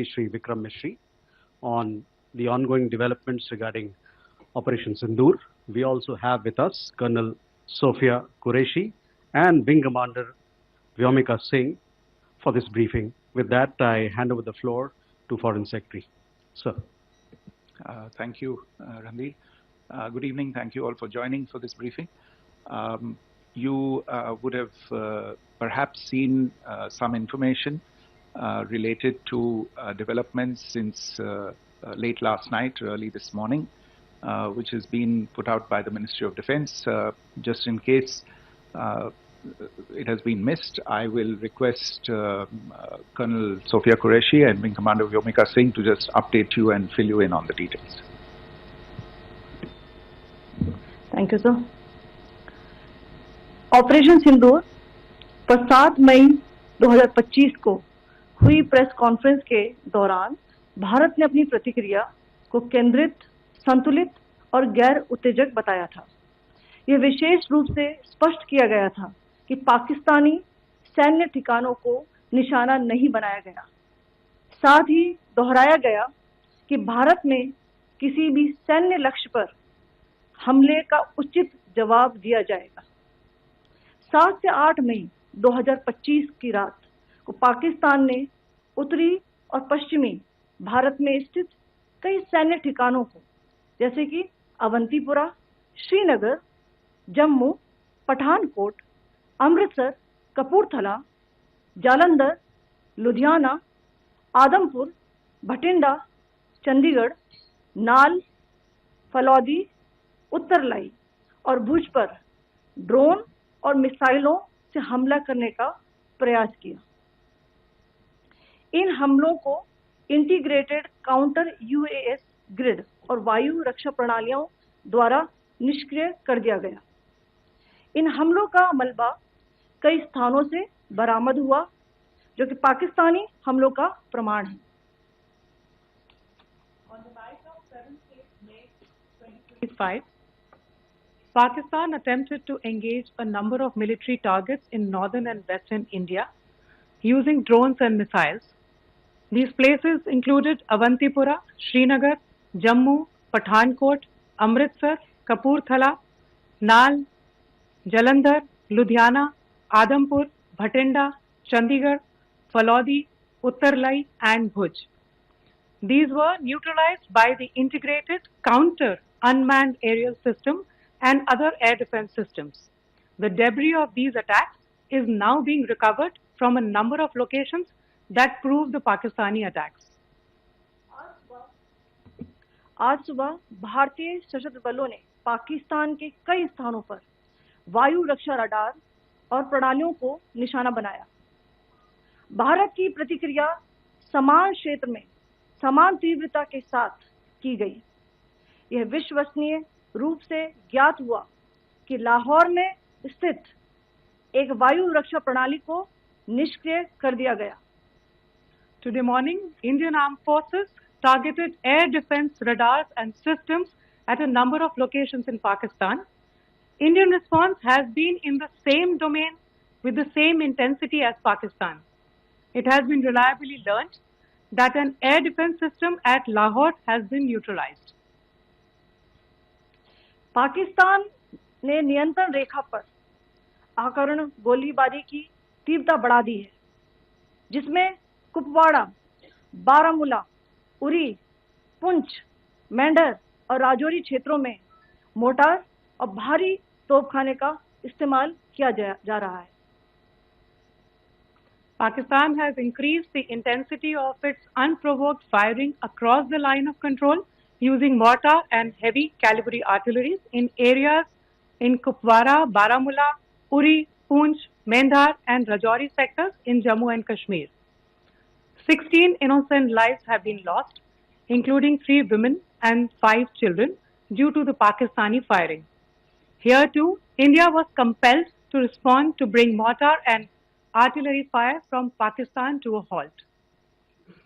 Shri Vikram Mishri on the ongoing developments regarding Operation Sindoor. We also have with us Colonel Sophia Qureshi and Wing Commander Vyomika Singh for this briefing. With that, I hand over the floor to Foreign Secretary. Sir. Thank you, Ranveer. Good evening. Thank you all for joining for this briefing. You would have perhaps seen some information related to developments since late last night, early this morning, which has been put out by the Ministry of Defense. Just in case it has been missed, I will request Colonel Sophia Qureshi and Wing Commander Vyomika Singh to just update you and fill you in on the details. Thank you, sir. Operation Sindoor पर 7 मई 2025 को हुई press conference के दौरान भारत ने अपनी प्रतिक्रिया को केंद्रित, संतुलित और गैर उत्तेजक बताया था। यह विशेष रूप से स्पष्ट किया गया था कि पाकिस्तानी सैन्य ठिकानों को निशाना नहीं बनाया गया। साथ ही दोहराया गया कि भारत में किसी भी सैन्य लक्ष्य पर हमले का उचित जवाब दिया जाएगा। 7 से 8 मई 2025 की रात को पाकिस्तान ने उत्तरी और पश्चिमी भारत में स्थित कई सैन्य ठिकानों को, जैसे कि अवंतीपुरा, श्रीनगर, जम्मू, पठानकोट, अमृतसर, कपूरथला, जालंधर, लुधियाना, आदमपुर, भटिंडा, चंडीगढ़, नाल, फलौदी, उत्तरलाई और भुज पर ड्रोन और मिसाइलों से हमला करने का प्रयास किया। इन हमलों को इंटीग्रेटेड काउंटर यूएस ग्रिड और वायु रक्षा प्रणालियों द्वारा निष्क्रिय कर दिया गया। इन हमलों का मलबा कई स्थानों से बरामद हुआ, जो कि पाकिस्तानी हमलों का प्रमाण है। On the night of 7th May 2025, Pakistan attempted to engage a number of military targets in northern and western India using drones and missiles. These places included Avantipura, Srinagar, Jammu, Pathankot, Amritsar, Kapurthala, Nal, Jalandhar, Ludhiana, Adampur, Bhatinda, Chandigarh, Falodi, Uttarlai and Bhuj. These were neutralized by the integrated counter unmanned aerial system and other air defense systems. The debris of these attacks is now being recovered from a number of locations that prove the Pakistani attacks. आज सुबह भारतीय सशस्त्र बलों ने पाकिस्तान के कई स्थानों पर वायु रक्षा रडार और प्रणालियों को निशाना बनाया। भारत की प्रतिक्रिया समान क्षेत्र में समान तीव्रता के साथ की गई। यह विश्वसनीय रूप से ज्ञात हुआ कि लाहौर में स्थित एक वायु रक्षा प्रणाली को निष्क्रिय कर दिया गया। Today morning, Indian Armed Forces targeted air defense radars and systems at a number of locations in Pakistan. Indian response has been in the same domain with the same intensity as Pakistan. It has been reliably learned that an air defense system at Lahore has been neutralized. Pakistan ने नियंत्रण रेखा पर आकरण गोलीबारी की तीव्रता बढ़ा दी है, जिसमें कुपवाड़ा, बारामूला, उरी, पुंछ, मेंढर और राजौरी क्षेत्रों में मोर्टार और भारी तोपखाने का इस्तेमाल किया जा रहा है। Pakistan has increased the intensity of its unprovoked firing across the line of control using mortar and heavy calibre artilleries in areas in Kupwara, Baramulla, Uri, Poonch, Mendhar and Rajouri sectors in Jammu and Kashmir. 16 innocent lives have been lost, including 3 women and 5 children, due to the Pakistani firing. Here too, India was compelled to respond to bring mortar and artillery fire from Pakistan to a halt.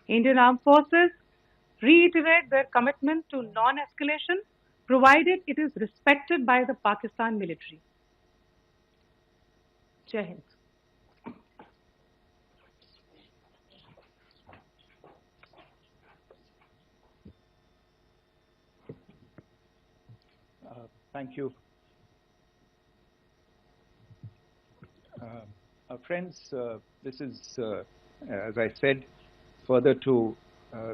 Indian Armed Forces reiterate their commitment to non-escalation, provided it is respected by the Pakistan military. Jai Hind. Thank you. Friends, this is, as I said, further to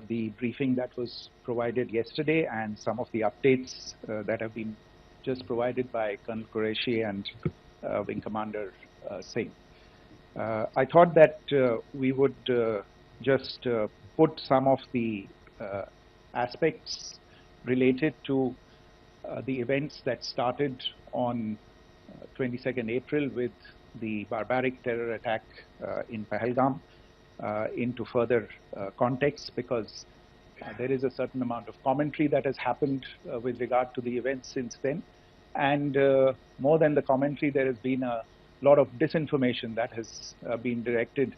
the briefing that was provided yesterday and some of the updates that have been just provided by Colonel Qureshi and Wing Commander Singh. I thought that we would just put some of the aspects related to the events that started on 22nd April with the barbaric terror attack in Pahalgam into further context, because there is a certain amount of commentary that has happened with regard to the events since then. And more than the commentary, there has been a lot of disinformation that has been directed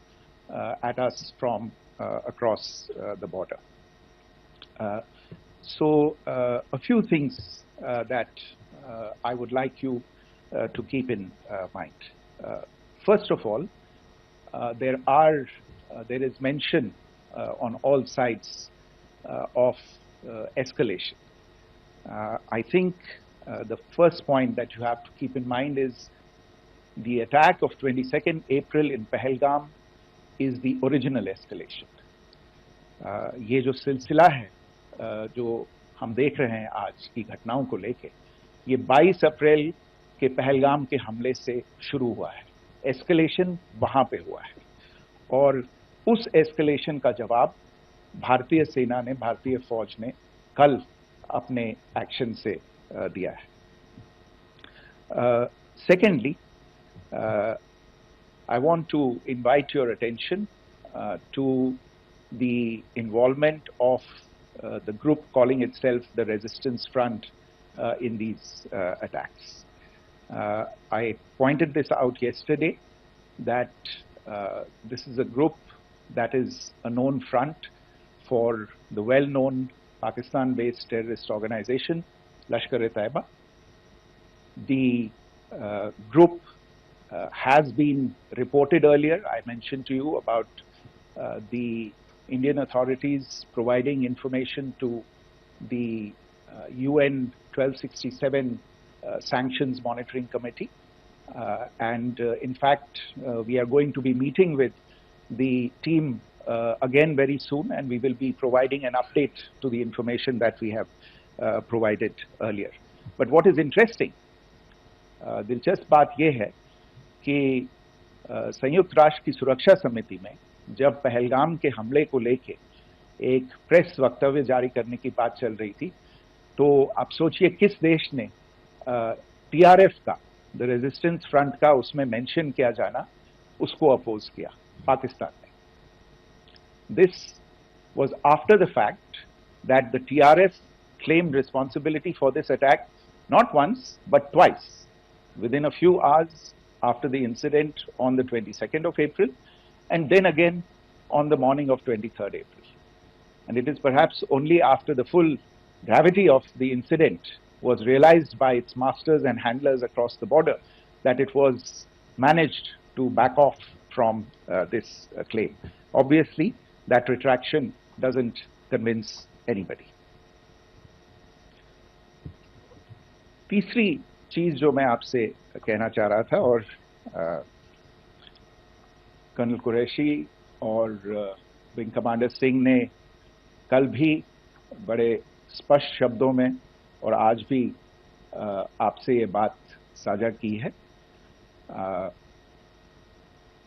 at us from across the border. So a few things that I would like you to keep in mind. First of all, there is mention on all sides of escalation. I think the first point that you have to keep in mind is the attack of 22nd April in Pahalgam is the original escalation. ये जो सिलसिला है जो हम देख रहे हैं आज की घटनाओं को लेके, ये 22 अप्रैल के पहलगाम के हमले से शुरू हुआ है. एस्केलेशन वहां पे हुआ है और उस एस्केलेशन का जवाब भारतीय सेना ने, भारतीय फौज ने कल अपने एक्शन से दिया है. Secondly, I want to invite your attention to the involvement of the group calling itself the Resistance Front in these attacks. I pointed this out yesterday that this is a group that is a known front for the well-known Pakistan-based terrorist organization, Lashkar-e-Taiba. The group has been reported earlier. I mentioned to you about the Indian authorities providing information to the UN 1267 Sanctions Monitoring Committee. And in fact, we are going to be meeting with the team again very soon, and we will be providing an update to the information that we have provided earlier. But what is interesting, दिलचस्प बात यह है कि संयुक्त राष्ट्र की सुरक्षा समिति में जब पहलगाम के हमले को लेके एक प्रेस वक्तव्य जारी करने की बात चल रही थी, तो आप सोचिए किस देश ने टीआरएफ का, द रेजिस्टेंस फ्रंट का उसमें मेंशन किया जाना, उसको अपोज किया, पाकिस्तान ने. This was after the fact that the TRF claimed responsibility for this attack not once but twice, within a few hours after the incident on the 22nd of April, and then again on the morning of 23rd April. And it is perhaps only after the full gravity of the incident was realized by its masters and handlers across the border that it was managed to back off from this claim. Obviously, that retraction doesn't convince anybody. तीसरी चीज जो मैं आपसे कहना चाह रहा था, और कर्नल कुरैशी और विंग कमांडर सिंह ने कल भी बड़े स्पष्ट शब्दों में और आज भी आपसे ये बात साझा की है.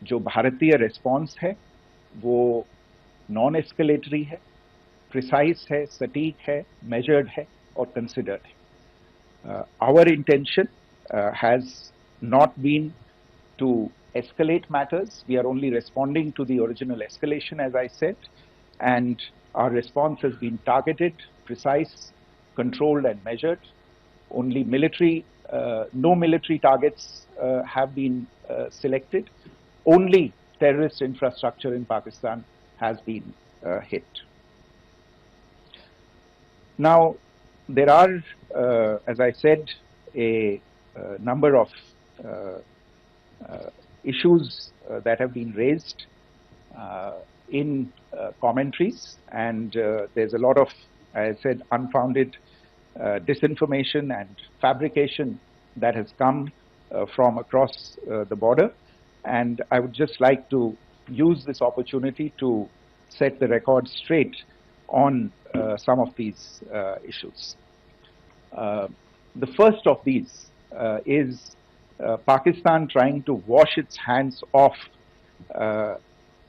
जो भारतीय रिस्पॉन्स है वो नॉन एस्केलेटरी है, प्रिसाइज है, सटीक है, मेजर्ड है और कंसिडर्ड है. Our intention has not been to escalate matters. We are only responding to the original escalation, as I said, and our response has been targeted, precise, controlled and measured. Only no military targets have been selected. Only terrorist infrastructure in Pakistan has been hit. Now, there are, as I said, a number of issues that have been raised in commentaries, and there's a lot of, as I said, unfounded disinformation and fabrication that has come from across the border. And I would just like to use this opportunity to set the record straight on some of these issues. The first of these is Pakistan trying to wash its hands off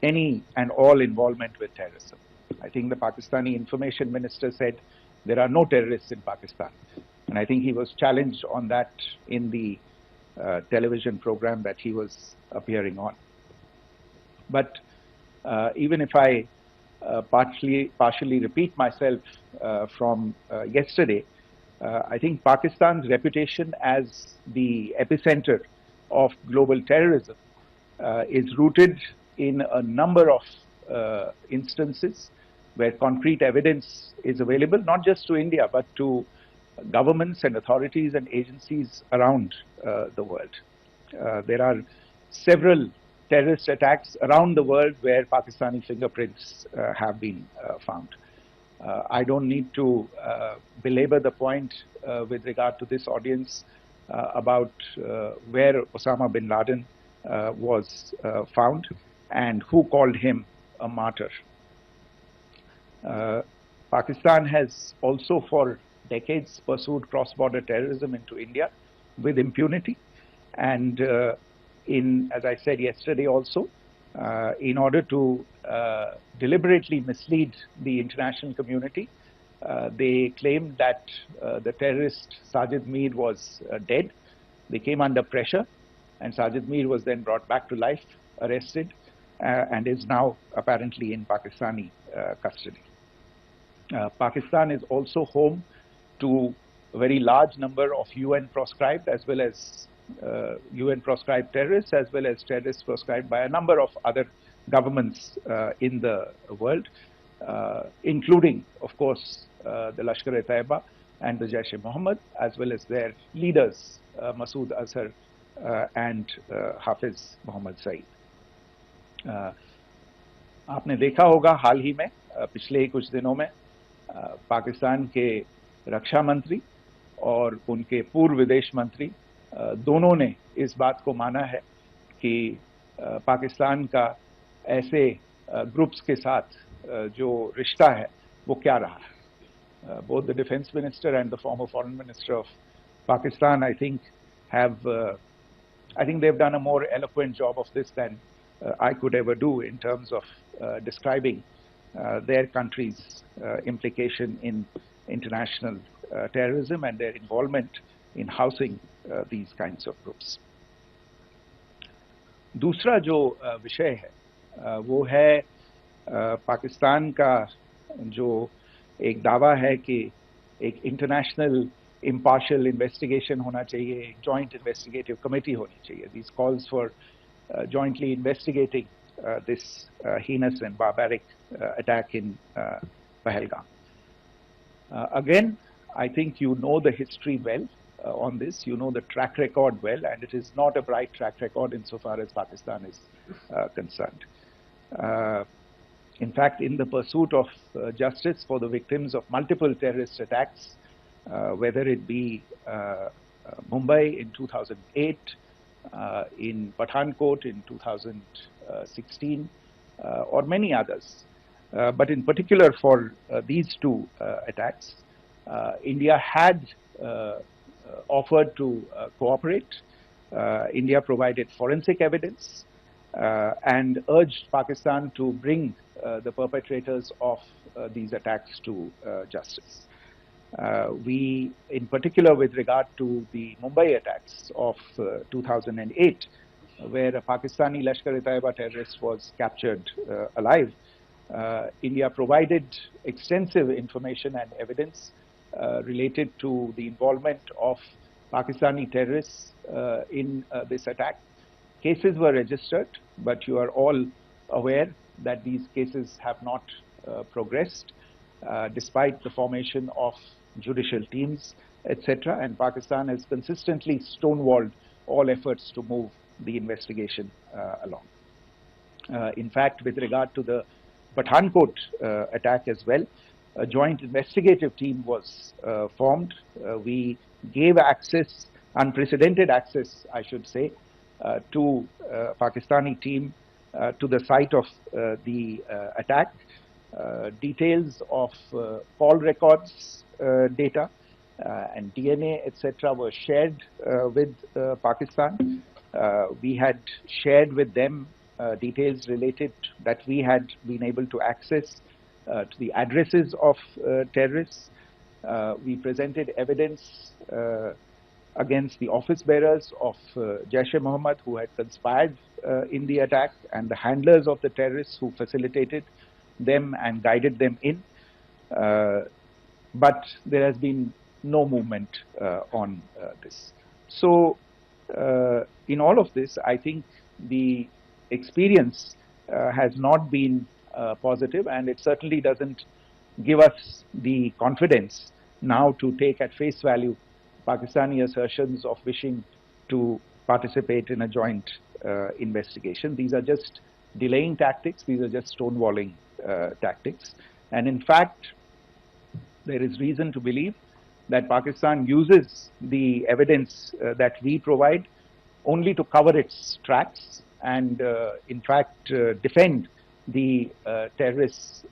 any and all involvement with terrorism. I think the Pakistani information minister said there are no terrorists in Pakistan. And I think he was challenged on that in the television program that he was appearing on. But even if I partially repeat myself from yesterday, I think Pakistan's reputation as the epicenter of global terrorism is rooted in a number of instances where concrete evidence is available, not just to India, but to governments and authorities and agencies around the world. There are several terrorist attacks around the world where Pakistani fingerprints have been found. I don't need to belabor the point with regard to this audience about where Osama bin Laden was found and who called him a martyr. Pakistan has also for decades pursued cross-border terrorism into India with impunity, and as I said yesterday also, in order to deliberately mislead the international community, they claimed that the terrorist Sajid Mir was dead. They came under pressure, and Sajid Mir was then brought back to life, arrested, and is now apparently in Pakistani custody. Pakistan is also home to a very large number of UN proscribed as well as UN proscribed terrorists, as well as terrorists proscribed by a number of other governments in the world, including, of course, the Lashkar-e-Taiba and the Jaish-e-Mohammed, as well as their leaders, Masood Azhar and Hafiz Mohammed Saeed. आपने देखा होगा हाल ही में पिछले ही कुछ दिनों में पाकिस्तान के रक्षा मंत्री और उनके पूर्व विदेश मंत्री दोनों ने इस बात को माना है कि पाकिस्तान का ऐसे ग्रुप्स के साथ जो रिश्ता है वो क्या रहा है. Both the defense minister and the former foreign minister of Pakistan, I think they've done a more eloquent job of this than I could ever do in terms of describing their country's implication in international terrorism and their involvement in housing these kinds of groups. दूसरा जो विषय है वो है पाकिस्तान का जो एक दावा है कि एक इंटरनेशनल impartial investigation होना चाहिए, एक joint investigative committee होनी चाहिए. These calls for jointly investigating this heinous and barbaric attack in Pahalgam. Again, I think you know the history well on this. You know the track record well, and it is not a bright track record insofar as Pakistan is concerned. In fact, in the pursuit of justice for the victims of multiple terrorist attacks, whether it be Mumbai in 2008, in Pathankot in 2016, or many others, but in particular for these two attacks, India had offered to cooperate. India provided forensic evidence and urged Pakistan to bring the perpetrators of these attacks to justice. We, in particular with regard to the Mumbai attacks of 2008, where a Pakistani Lashkar-e-Taiba terrorist was captured alive, India provided extensive information and evidence related to the involvement of Pakistani terrorists in this attack. Cases were registered, but you are all aware that these cases have not progressed, despite the formation of judicial teams, etc. And Pakistan has consistently stonewalled all efforts to move the investigation along. In fact, with regard to the Pathankot attack as well, a joint investigative team was formed. We gave access, unprecedented access, I should say, to Pakistani team to the site of the attack. Details of call records data and DNA, etc., were shared with Pakistan. We had shared with them details related that we had been able to access to the addresses of terrorists. We presented evidence against the office bearers of Jaish-e-Mohammed who had conspired in the attack, and the handlers of the terrorists who facilitated them and guided them in. But there has been no movement on this. So in all of this, I think the experience has not been positive, and it certainly doesn't give us the confidence now to take at face value Pakistani assertions of wishing to participate in a joint investigation. These are just delaying tactics. These are just stonewalling tactics. And in fact, there is reason to believe that Pakistan uses the evidence that we provide only to cover its tracks and, in fact, defend the terrorists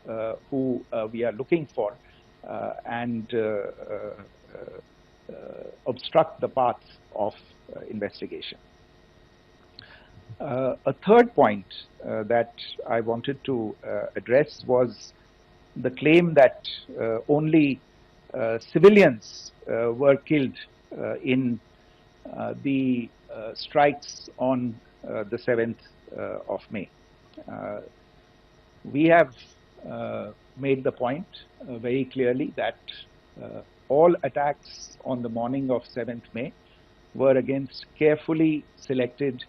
who we are looking for and obstruct the path of investigation. A third point that I wanted to address was the claim that only civilians were killed in the strikes on the 7th of May. We have made the point very clearly that all attacks on the morning of 7th May were against carefully selected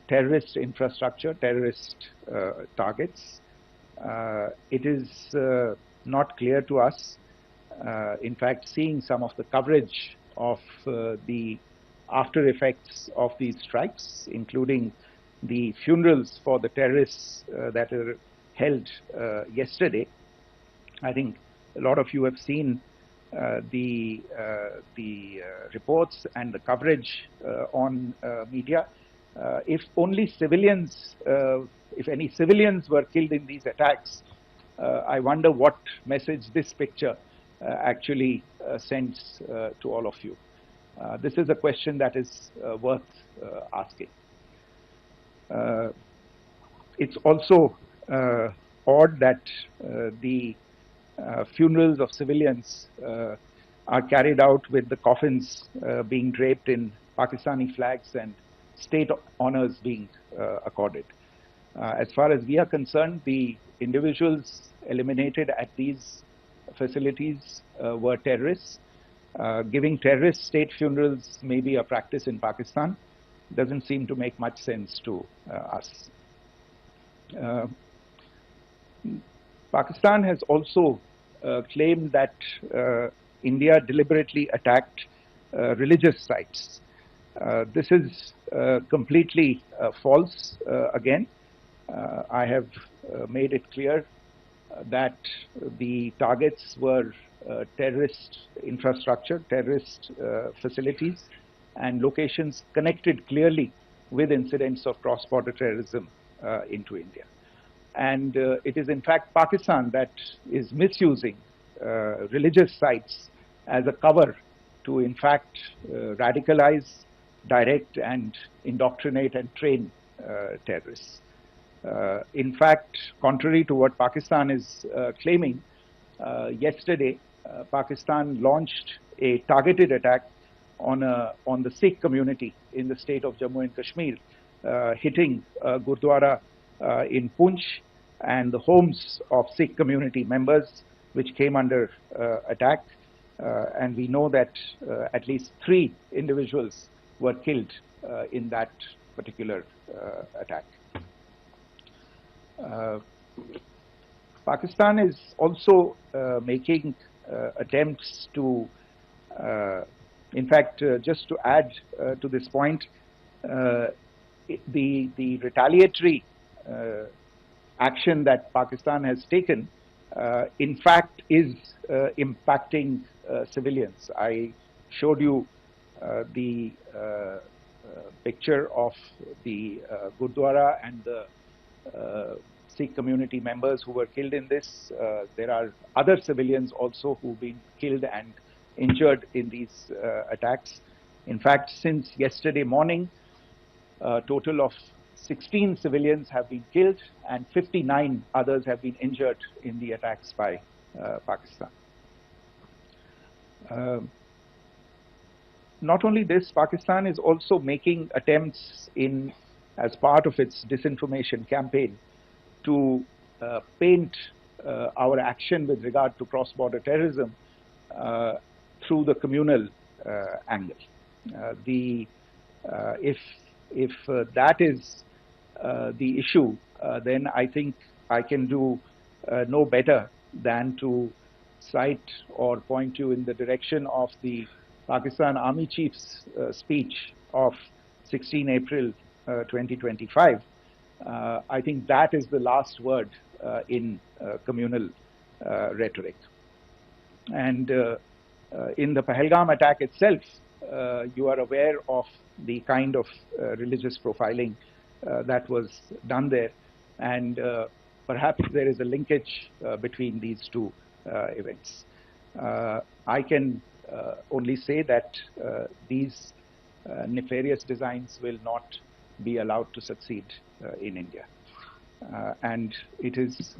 terrorist infrastructure, terrorist targets. It is not clear to us, in fact, seeing some of the coverage of the after effects of these strikes, including the funerals for the terrorists that were held yesterday. I think a lot of you have seen the reports and the coverage on media. If only civilians, if any civilians were killed in these attacks, I wonder what message this picture actually sends to all of you. This is a question that is worth asking. It's also odd that the funerals of civilians are carried out with the coffins being draped in Pakistani flags and state honors being accorded. As far as we are concerned, the individuals eliminated at these facilities were terrorists. Giving terrorist state funerals may be a practice in Pakistan. Doesn't seem to make much sense to us. Pakistan has also claimed that India deliberately attacked religious sites. This is completely false again. I have made it clear that the targets were terrorist infrastructure, terrorist facilities, and locations connected clearly with incidents of cross-border terrorism into India. And it is in fact Pakistan that is misusing religious sites as a cover to in fact radicalize, direct and indoctrinate and train terrorists. In fact, contrary to what Pakistan is claiming, yesterday Pakistan launched a targeted attack on the Sikh community in the state of Jammu and Kashmir, hitting Gurdwara in Poonch and the homes of Sikh community members which came under attack. And we know that at least 3 individuals were killed in that particular attack. Pakistan is also making attempts to, in fact, just to add to this point, the retaliatory action that Pakistan has taken in fact is impacting civilians. I showed you the picture of the Gurdwara and the Sikh community members who were killed in this. There are other civilians also who've been killed and injured in these attacks. In fact, since yesterday morning, a total of 16 civilians have been killed and 59 others have been injured in the attacks by Pakistan. Not only this, Pakistan is also making attempts as part of its disinformation campaign to paint our action with regard to cross-border terrorism through the communal angle. If that is the issue, then I think I can do no better than to cite or point you in the direction of the Pakistan Army Chief's speech of 16 April 2025. I think that is the last word in communal rhetoric. And in the Pahalgam attack itself, you are aware of the kind of religious profiling that was done there, and perhaps there is a linkage between these two events. I can only say that these nefarious designs will not be allowed to succeed in India. And it is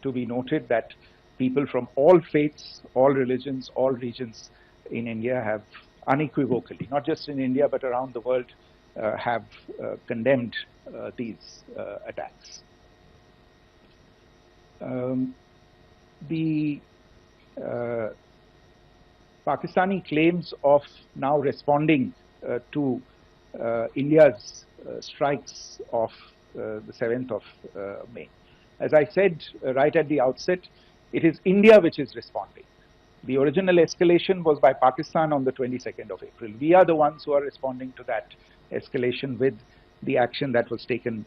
to be noted that people from all faiths, all religions, all regions in India have unequivocally, not just in India but around the world, have condemned these attacks. The Pakistani claims of now responding to India's strikes of the 7th of May. As I said right at the outset, it is India which is responding. The original escalation was by Pakistan on the 22nd of April. We are the ones who are responding to that escalation with the action that was taken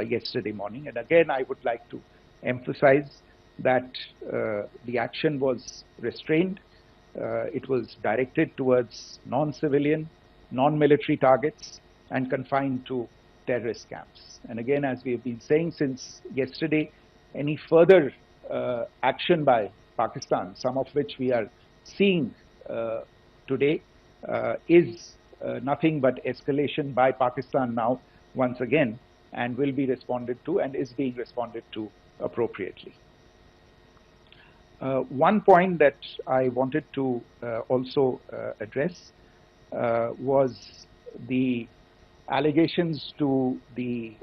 yesterday morning. And again, I would like to emphasize that the action was restrained. It was directed towards non-civilian, non-military targets and confined to terrorist camps. And again, as we have been saying since yesterday, any further action by Pakistan, some of which we are seeing today, is nothing but escalation by Pakistan now once again, and will be responded to and is being responded to appropriately. One point that I wanted to also address was the allegations to the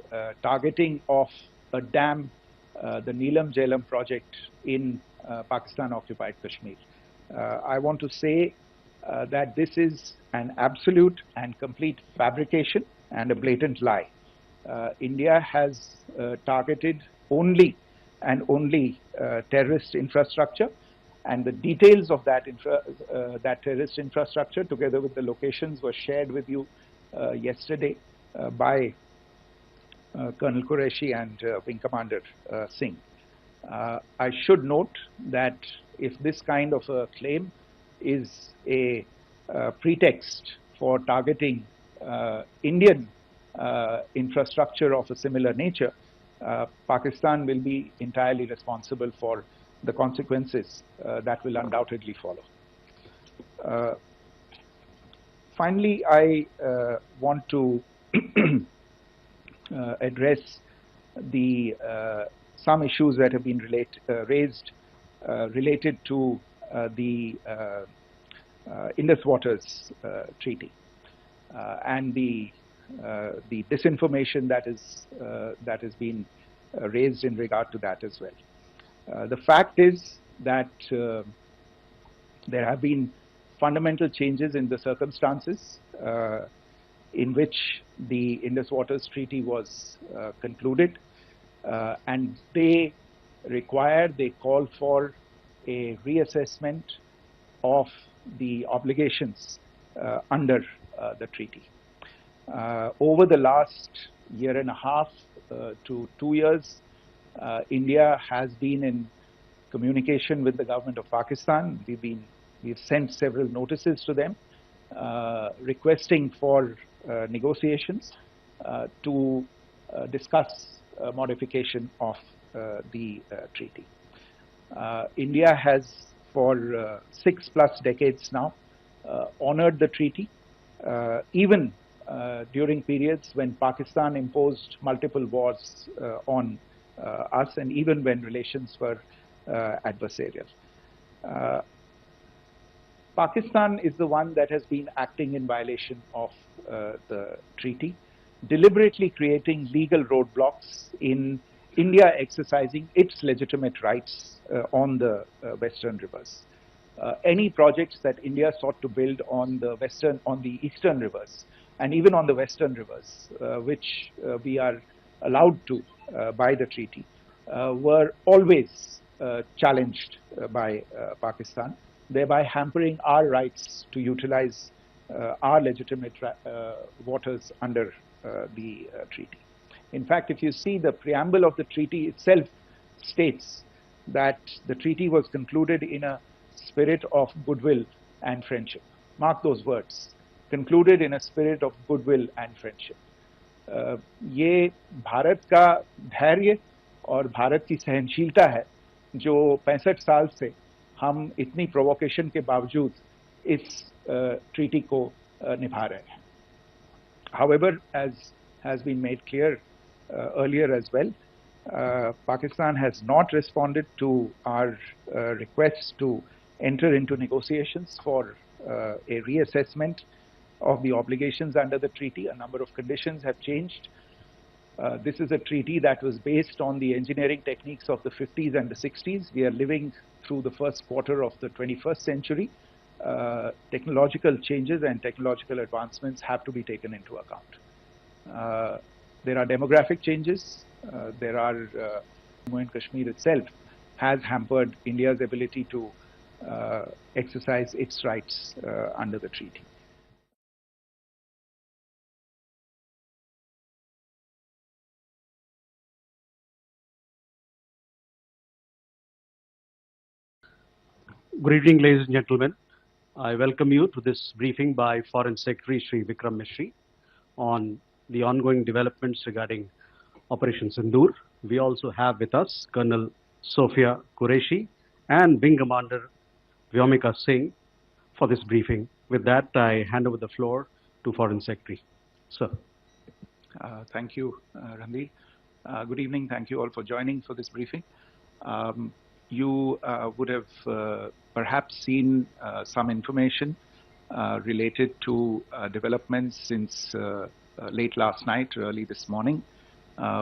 targeting of a dam, the Neelam Jhelum project in Pakistan-occupied Kashmir. I want to say that this is an absolute and complete fabrication and a blatant lie. India has targeted only and only terrorist infrastructure, and the details of that terrorist infrastructure, together with the locations, were shared with you yesterday by Colonel Qureshi and Wing Commander Singh. I should note that if this kind of a claim is a pretext for targeting Indian infrastructure of a similar nature, Pakistan will be entirely responsible for the consequences that will undoubtedly follow. Finally, I want to address some issues that have been raised related to the Indus Waters Treaty and the disinformation that has been raised in regard to that as well. The fact is that there have been fundamental changes in the circumstances in which the Indus Waters Treaty was concluded, and they call for a reassessment of the obligations under the treaty. Over the last year and a half to 2 years, India has been in communication with the government of Pakistan. We've sent several notices to them requesting for negotiations to discuss modification of the treaty. India has for 6+ decades now honored the treaty, even during periods when Pakistan imposed multiple wars on us, and even when relations were adversarial. Pakistan is the one that has been acting in violation of the treaty, deliberately creating legal roadblocks in India exercising its legitimate rights on the Western rivers. Any projects that India sought to build on the Eastern rivers, and even on the Western rivers, which we are allowed to by the treaty, were always challenged by Pakistan, thereby hampering our rights to utilize our legitimate waters under the treaty. In fact, if you see the preamble of the treaty itself states that the treaty was concluded in a spirit of goodwill and friendship. Mark those words, concluded in a spirit of goodwill and friendship. ये भारत का धैर्य और भारत की सहनशीलता है जो 65 साल से हम इतनी प्रोवोकेशन के बावजूद इस ट्रीटी को निभा रहे हैं. However, as has been made clear earlier as well, Pakistan has not responded to our requests to enter into negotiations for a reassessment of the obligations under the treaty. A number of conditions have changed. This is a treaty that was based on the engineering techniques of the 50s and the 60s. We are living through the first quarter of the 21st century. Technological changes and technological advancements have to be taken into account. There are demographic changes. There are Jammu and Kashmir itself has hampered India's ability to exercise its rights under the treaty. Good evening, ladies and gentlemen. I welcome you to this briefing by Foreign Secretary Shri Vikram Misri on the ongoing developments regarding Operation Sindoor. We also have with us Colonel Sophia Qureshi and Wing Commander Vyomika Singh for this briefing. With that, I hand over the floor to Foreign Secretary. Sir. Thank you, Ranveer. Good evening. Thank you all for joining for this briefing. You would have perhaps seen some information related to developments since late last night, early this morning,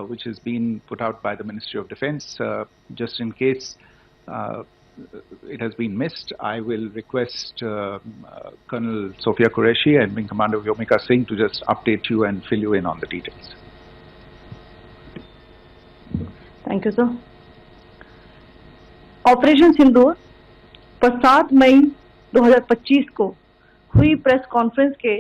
which has been put out by the Ministry of Defense. Just in case it has been missed, I will request Colonel Sophia Qureshi and Wing Commander Vyomika Singh to just update you and fill you in on the details. Thank you, sir. Operation Sindoor पर 7 मई 2025 को हुई press conference के